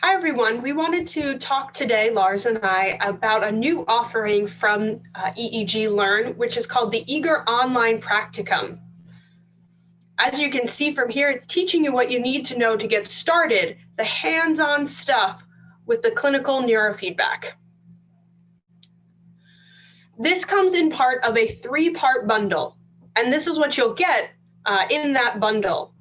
Hi, everyone. We wanted to talk today, Lars and I, about a new offering from EEG Learn, which is called the EEGer Online Practicum. As you can see from here, it's teaching you what you need to know to get started, the hands-on stuff with the clinical neurofeedback. This comes in part of a 3-part bundle, and this is what you'll get in that bundle.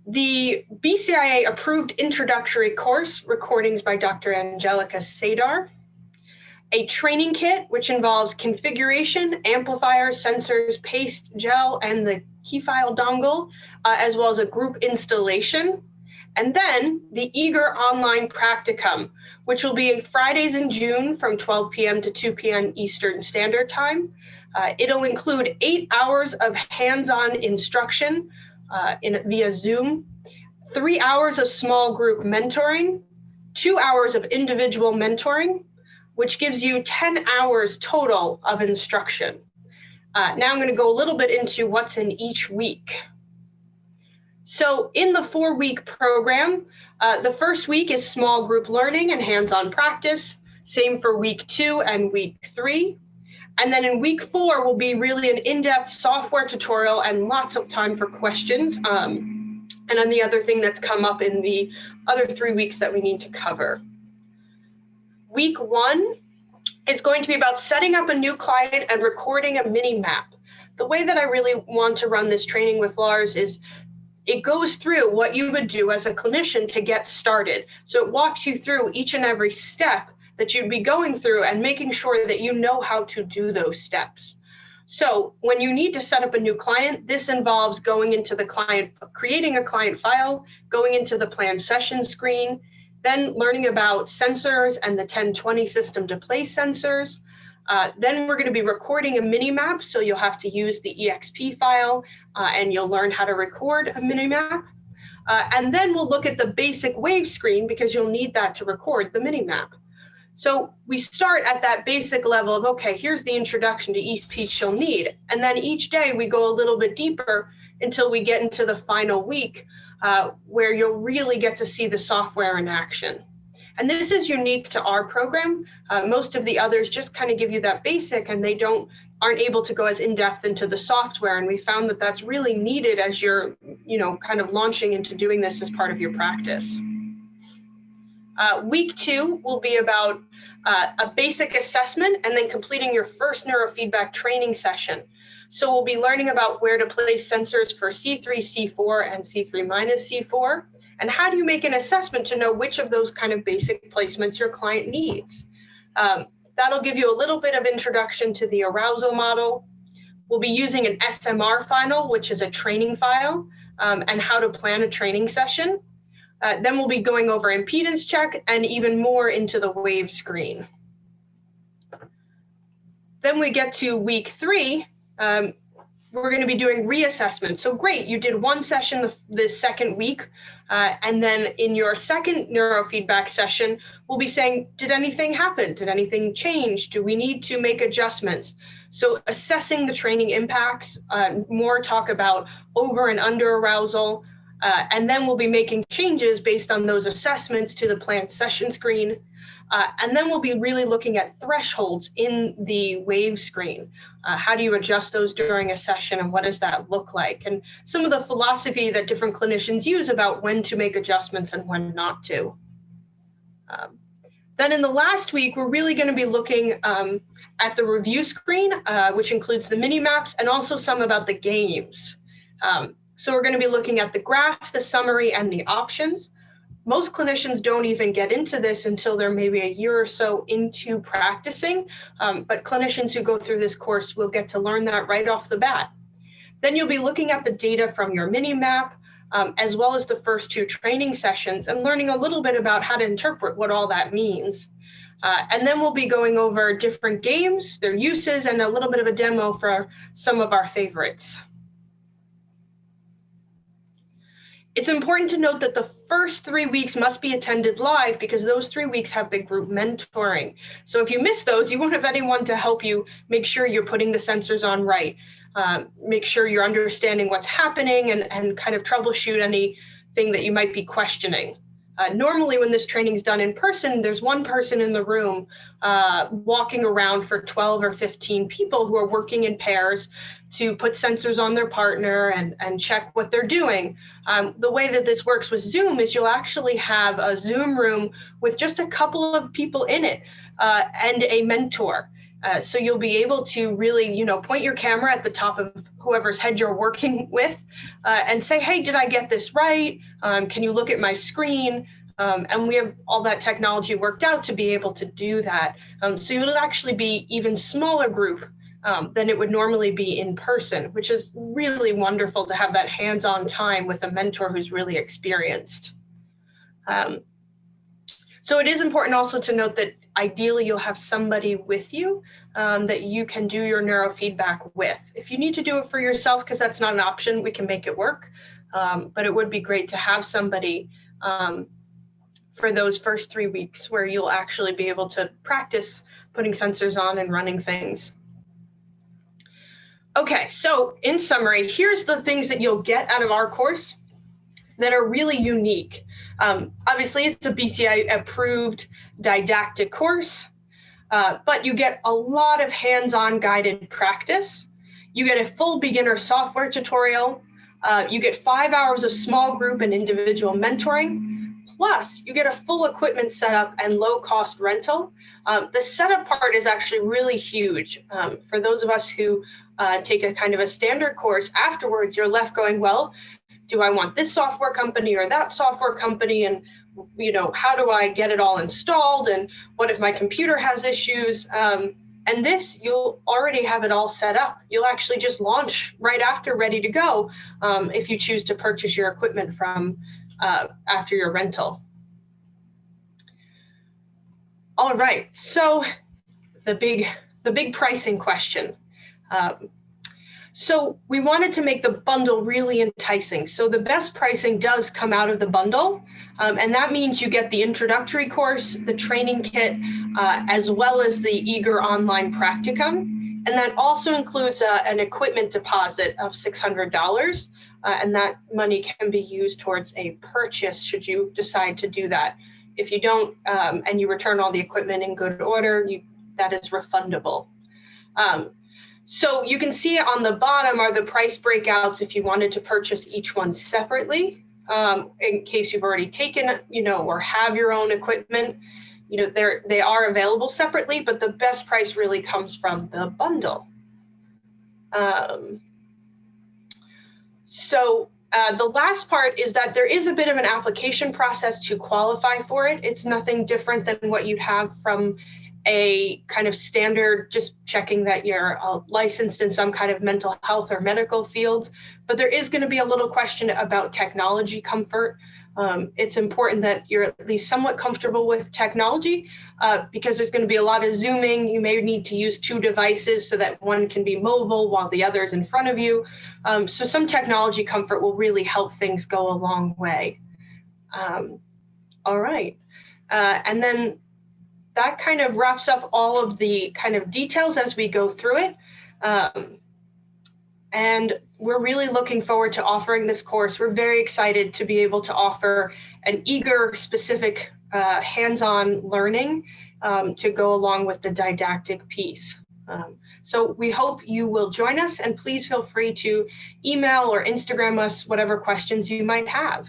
The BCIA approved introductory course, recordings by Dr. Angelica Sadar, a training kit, which involves configuration, amplifiers, sensors, paste, gel, and the key file dongle, as well as a group installation. And then the EEGer Online Practicum, which will be Fridays in June from 12 p.m. to 2 p.m. Eastern Standard Time. It'll include 8 hours of hands-on instruction via Zoom, 3 hours of small group mentoring, 2 hours of individual mentoring, which gives you 10 hours total of instruction. Now I'm going to go a little bit into what's in each week. So in the 4-week program, the first week is small group learning and hands-on practice, same for week 2 and week 3. And then in week 4 will be really an in-depth software tutorial and lots of time for questions. And then the other thing that's come up in the other 3 weeks that we need to cover. Week 1 is going to be about setting up a new client and recording a Minimap. The way that I really want to run this training with Lars is it goes through what you would do as a clinician to get started. So it walks you through each and every step that you'd be going through and making sure that you know how to do those steps. So when you need to set up a new client, this involves going into the client, creating a client file, going into the plan session screen, then learning about sensors and the 1020 system to place sensors. Then we're going to be recording a Minimap, so you'll have to use the EXP file and you'll learn how to record a Minimap. And then we'll look at the basic wave screen because you'll need that to record the Minimap. So we start at that basic level of, okay, here's the introduction to each piece you'll need. And then each day we go a little bit deeper until we get into the final week where you'll really get to see the software in action. And this is unique to our program. Most of the others just kind of give you that basic and they aren't able to go as in-depth into the software. And we found that that's really needed as you're, kind of launching into doing this as part of your practice. Week 2 will be about a basic assessment and then completing your first neurofeedback training session. So we'll be learning about where to place sensors for C3, C4, and C3 minus C4. And how do you make an assessment to know which of those kind of basic placements your client needs? That'll give you a little bit of introduction to the arousal model. We'll be using an SMR file, which is a training file, and how to plan a training session. Then we'll be going over impedance check and even more into the wave screen. Then we get to week 3. We're going to be doing reassessment. So great, you did one session the second week, and then in your second neurofeedback session, we'll be saying, did anything happen? Did anything change? Do we need to make adjustments? So assessing the training impacts, more talk about over and under arousal, and then we'll be making changes based on those assessments to the planned session screen. And then we'll be really looking at thresholds in the wave screen. How do you adjust those during a session and what does that look like? And some of the philosophy that different clinicians use about when to make adjustments and when not to. Then in the last week, we're really going to be looking at the review screen, which includes the mini maps and also some about the games. So we're going to be looking at the graph, the summary, and the options. Most clinicians don't even get into this until they're maybe a year or so into practicing, but clinicians who go through this course will get to learn that right off the bat. Then you'll be looking at the data from your mini-map, as well as the first 2 training sessions and learning a little bit about how to interpret what all that means. And then we'll be going over different games, their uses, and a little bit of a demo for some of our favorites. It's important to note that the first 3 weeks must be attended live because those 3 weeks have the group mentoring. So if you miss those, you won't have anyone to help you make sure you're putting the sensors on right, make sure you're understanding what's happening and kind of troubleshoot anything that you might be questioning. Normally, when this training is done in person, there's one person in the room walking around for 12 or 15 people who are working in pairs to put sensors on their partner and check what they're doing. The way that this works with Zoom is you'll actually have a Zoom room with just a couple of people in it and a mentor. So you'll be able to really, point your camera at the top of whoever's head you're working with and say, hey, did I get this right? Can you look at my screen? And we have all that technology worked out to be able to do that. So it'll actually be even smaller group than it would normally be in person, which is really wonderful to have that hands-on time with a mentor who's really experienced. So it is important also to note that ideally you'll have somebody with you that you can do your neurofeedback with. If you need to do it for yourself, because that's not an option, we can make it work. But it would be great to have somebody for those first 3 weeks where you'll actually be able to practice putting sensors on and running things. Okay, so in summary, here's the things that you'll get out of our course that are really unique. Obviously, it's a BCI approved didactic course, but you get a lot of hands-on guided practice. You get a full beginner software tutorial. You get 5 hours of small group and individual mentoring. Plus, you get a full equipment setup and low-cost rental. The setup part is actually really huge. For those of us who take a kind of a standard course, afterwards you're left going, well, do I want this software company or that software company? And how do I get it all installed? And what if my computer has issues? And this, you'll already have it all set up. You'll actually just launch right after, ready to go, if you choose to purchase your equipment from after your rental. All right, so the big pricing question. So we wanted to make the bundle really enticing. So the best pricing does come out of the bundle. And that means you get the introductory course, the training kit, as well as the EEGer online practicum. And that also includes an equipment deposit of $600. And that money can be used towards a purchase should you decide to do that. If you don't, and you return all the equipment in good order, that is refundable. So you can see on the bottom are the price breakouts if you wanted to purchase each one separately, in case you've already taken, or have your own equipment. They are available separately, but the best price really comes from the bundle. So the last part is that there is a bit of an application process to qualify for it. It's nothing different than what you'd have from a kind of standard, just checking that you're licensed in some kind of mental health or medical field. But there is going to be a little question about technology comfort. It's important that you're at least somewhat comfortable with technology because there's going to be a lot of Zooming. You may need to use 2 devices so that one can be mobile while the other is in front of you. So some technology comfort will really help things go a long way. All right. And then that kind of wraps up all of the kind of details as we go through it. And we're really looking forward to offering this course. We're very excited to be able to offer an EEGer specific hands-on learning to go along with the didactic piece. So we hope you will join us, and please feel free to email or Instagram us whatever questions you might have.